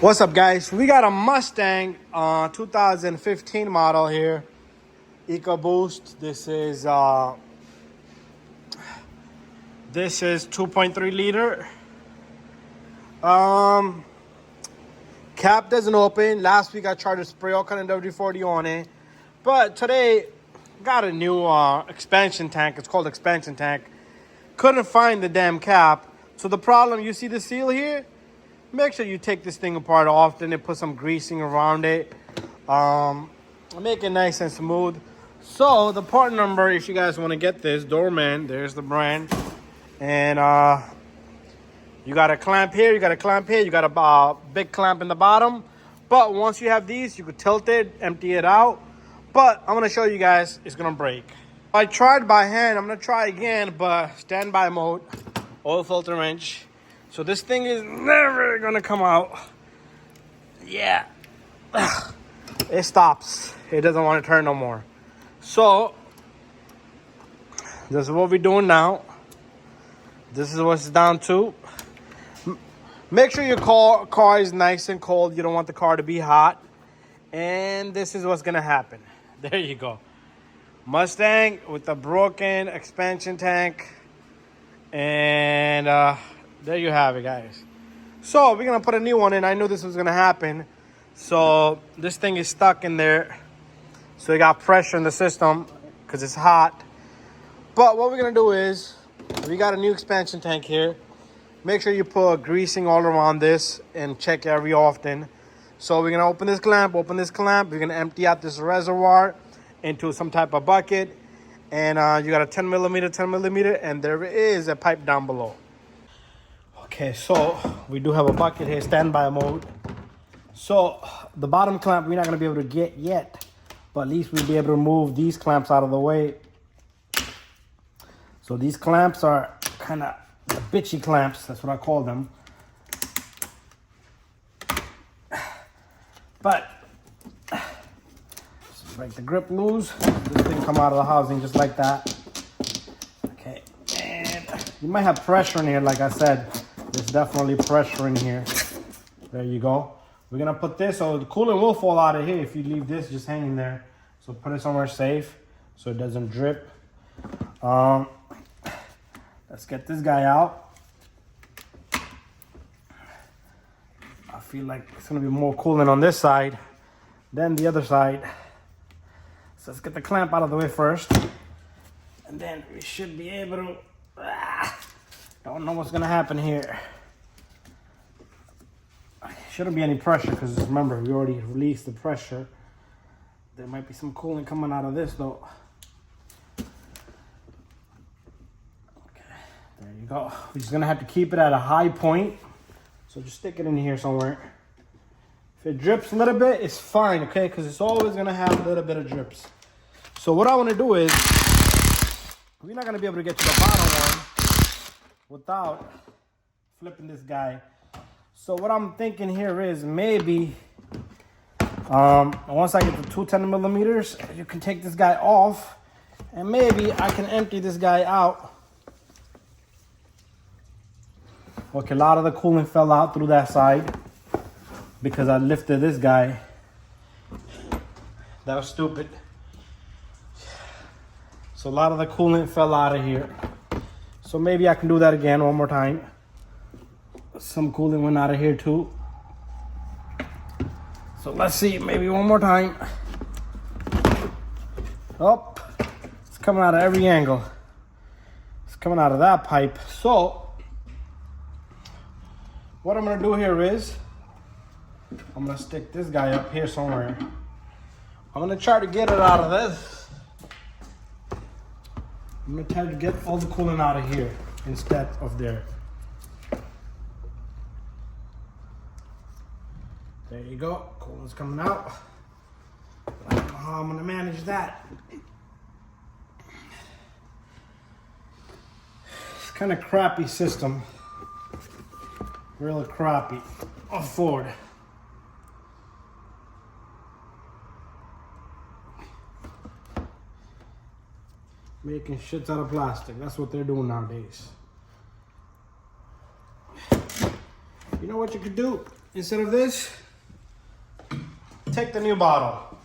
What's up, guys? We got a Mustang 2015 model here, EcoBoost. This is 2.3 liter. Cap doesn't open. Last week I tried to spray all kind of WD-40 on it, but today got a new expansion tank. It's called expansion tank. Couldn't find the damn cap. So the problem, you see the seal here? Make sure you take this thing apart often and put some greasing around it. Make it nice and smooth. So the part number, if you guys want to get this, Doorman, there's the brand. And you got a clamp here, you got a clamp here, you got a big clamp in the bottom. But once you have these, you could tilt it, empty it out. But I'm going to show you guys, it's going to break. I tried by hand, I'm going to try again, but standby mode, oil filter wrench. So this thing is never gonna come out. Yeah. It stops. It doesn't want to turn no more. So this is what we're doing now. This is what it's down to. Make sure your car is nice and cold. You don't want the car to be hot. And this is what's gonna happen. There you go. Mustang with a broken expansion tank. And there you have it, guys. So we're gonna put a new one in. I knew this was gonna happen. So this thing is stuck in there. So it got pressure in the system because it's hot. But what we're gonna do is, we got a new expansion tank here. Make sure you put greasing all around this and check every often. So we're gonna open this clamp. We're gonna empty out this reservoir into some type of bucket. And you got a 10 millimeter, and there is a pipe down below. Okay, so we do have a bucket here, standby mode. So the bottom clamp we're not gonna be able to get yet, but at least we'll be able to move these clamps out of the way. So these clamps are kind of bitchy clamps, that's what I call them. But break the grip loose, this thing come out of the housing just like that. Okay, and you might have pressure in here, like I said. There's definitely pressure in here. There you go. We're gonna put this, so the coolant will fall out of here if you leave this just hanging there. So put it somewhere safe so it doesn't drip. Let's get this guy out. I feel like it's gonna be more coolant on this side than the other side. So let's get the clamp out of the way first. And then we should be able to, don't know what's gonna happen here. Shouldn't be any pressure because remember, we already released the pressure. There might be some coolant coming out of this though. Okay, there you go. We're just gonna have to keep it at a high point. So just stick it in here somewhere. If it drips a little bit, it's fine, okay? Because it's always gonna have a little bit of drips. So what I wanna do is, we're not gonna be able to get to the bottom one without flipping this guy. So what I'm thinking here is maybe once I get the two 10 millimeters, you can take this guy off and maybe I can empty this guy out. Okay, a lot of the coolant fell out through that side because I lifted this guy. That was stupid. So a lot of the coolant fell out of here. So maybe I can do that again one more time. Some coolant went out of here too. So let's see, maybe one more time. Oh, it's coming out of every angle. It's coming out of that pipe. So what I'm gonna do here is, I'm gonna stick this guy up here somewhere. I'm gonna try to get it out of this. I'm gonna try to get all the coolant out of here instead of there. There you go, coolant's coming out. I don't know how I'm gonna manage that. It's kind of crappy system. Really crappy. Oh, Ford. Making shits out of plastic. That's what they're doing nowadays. You know what you could do? instead of this, take the new bottle.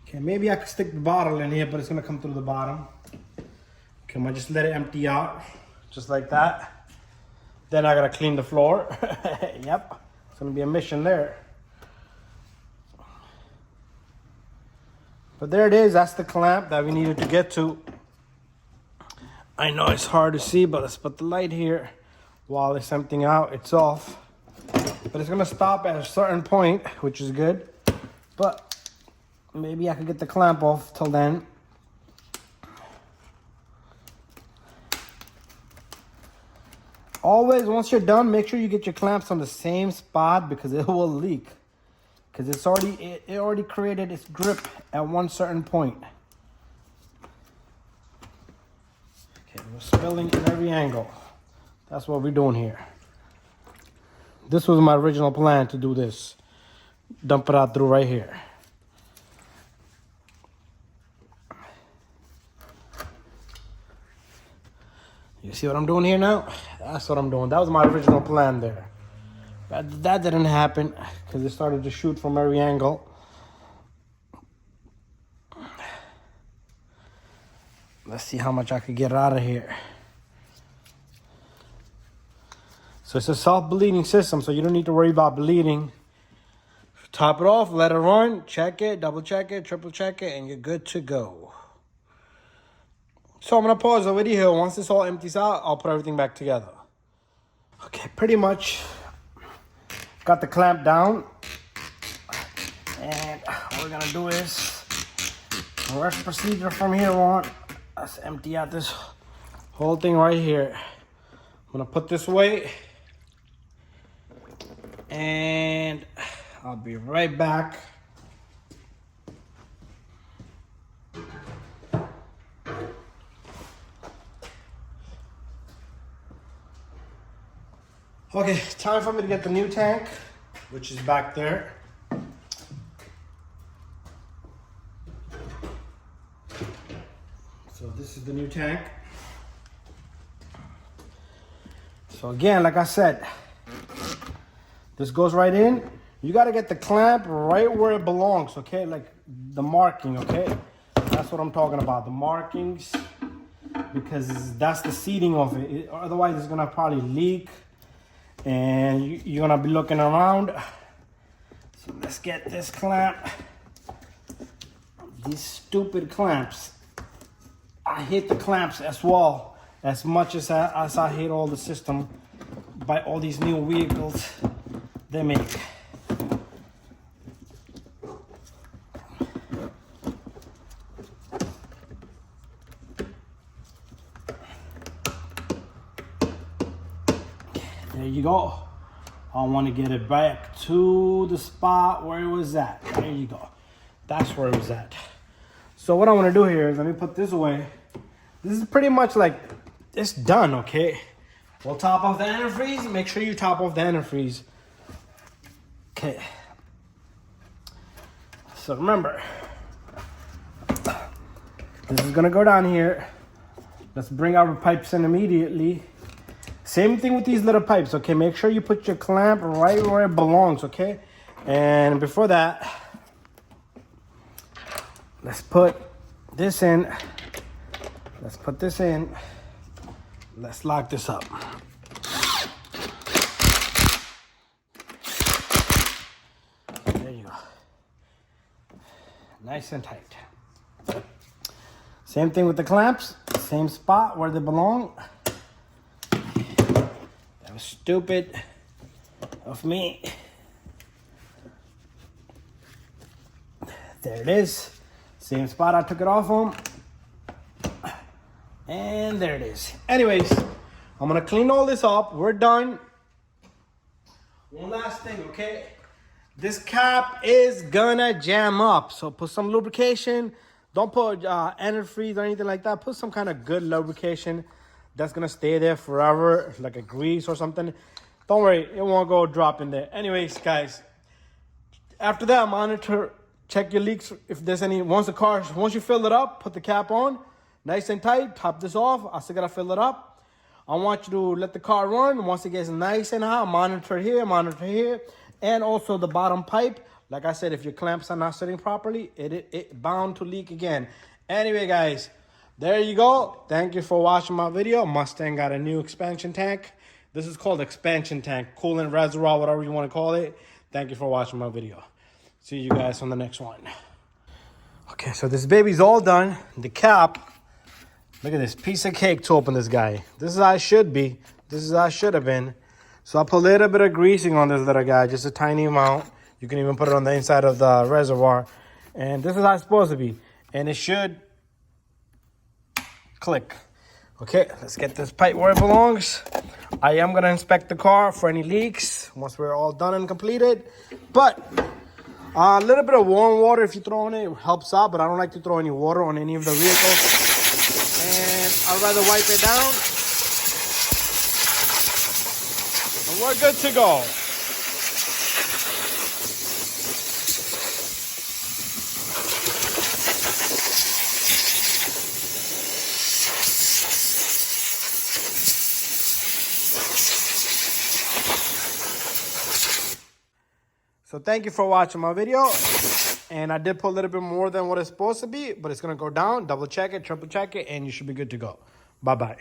Okay, maybe I could stick the bottle in here, but it's gonna come through the bottom. Okay, I'm gonna just let it empty out, just like that. Then I gotta clean the floor. Yep, it's gonna be a mission there. But there it is, that's the clamp that we needed to get to. I know it's hard to see, but let's put the light here. While it's emptying out, it's off. But it's gonna stop at a certain point, which is good. But maybe I could get the clamp off till then. Always, once you're done, make sure you get your clamps on the same spot because it will leak. Because it already created its grip at one certain point. Okay, we're spilling in every angle. That's what we're doing here. This was my original plan to do this. Dump it out through right here. You see what I'm doing here now? That's what I'm doing. That was my original plan there. But that didn't happen because it started to shoot from every angle. Let's see how much I could get out of here. So it's a self-bleeding system, so you don't need to worry about bleeding. Top it off, let it run, check it, double check it, triple check it, and you're good to go. So I'm gonna pause the video here. Once this all empties out, I'll put everything back together. Okay, pretty much got the clamp down. And what we're gonna do is, the rest procedure from here on, let's empty out this whole thing right here. I'm gonna put this away. And I'll be right back. Okay, time for me to get the new tank, which is back there. So this is the new tank. So again, like I said, this goes right in. You gotta get the clamp right where it belongs, okay? Like the marking, okay? That's what I'm talking about, the markings, because that's the seating of it. Otherwise, it's gonna probably leak. And you're gonna be looking around. So let's get this clamp. These stupid clamps. I hate the clamps as well, as much as I hate all the system by all these new vehicles they make. There you go. I want to get it back to the spot where it was at. There you go. That's where it was at. So what I want to do here is, let me put this away. This is pretty much like, it's done, okay? We'll top off the antifreeze. Make sure you top off the antifreeze. Okay. So remember, this is going to go down here. Let's bring our pipes in immediately. Same thing with these little pipes, okay? Make sure you put your clamp right where it belongs, okay? And before that, let's put this in. Let's put this in. Let's lock this up. There you go. Nice and tight. Same thing with the clamps. Same spot where they belong. That was stupid of me. There it is. Same spot I took it off on. And there it is. Anyways, I'm gonna clean all this up. We're done. One last thing, okay? This cap is gonna jam up. So put some lubrication. Don't put antifreeze or anything like that. Put some kind of good lubrication that's gonna stay there forever, like a grease or something. Don't worry, it won't go drop in there. Anyways, guys, after that, monitor, check your leaks if there's any. Once you fill it up, put the cap on, Nice and tight. Top this off. I still gotta fill it up. I want you to let the car run. Once it gets nice and hot, monitor here, and also the bottom pipe. Like I said, if your clamps are not sitting properly, it bound to leak again. Anyway, guys, there you go. Thank you for watching my video. Mustang got a new expansion tank. This is called expansion tank, coolant reservoir, whatever you want to call it. Thank you for watching my video. See you guys on the next one. Okay, so this baby's all done. The cap. Look at this piece of cake to open this guy. This is how it should be. This is how it should have been. So I put a little bit of greasing on this little guy, just a tiny amount. You can even put it on the inside of the reservoir. And this is how it's supposed to be. And it should click. Okay, let's get this pipe where it belongs. I am going to inspect the car for any leaks once we're all done and completed. But a little bit of warm water, if you throw on it, helps out. But I don't like to throw any water on any of the vehicles. And I'd rather wipe it down. And we're good to go. So thank you for watching my video. And I did put a little bit more than what it's supposed to be, but it's going to go down. Double check it, triple check it, and you should be good to go. Bye-bye.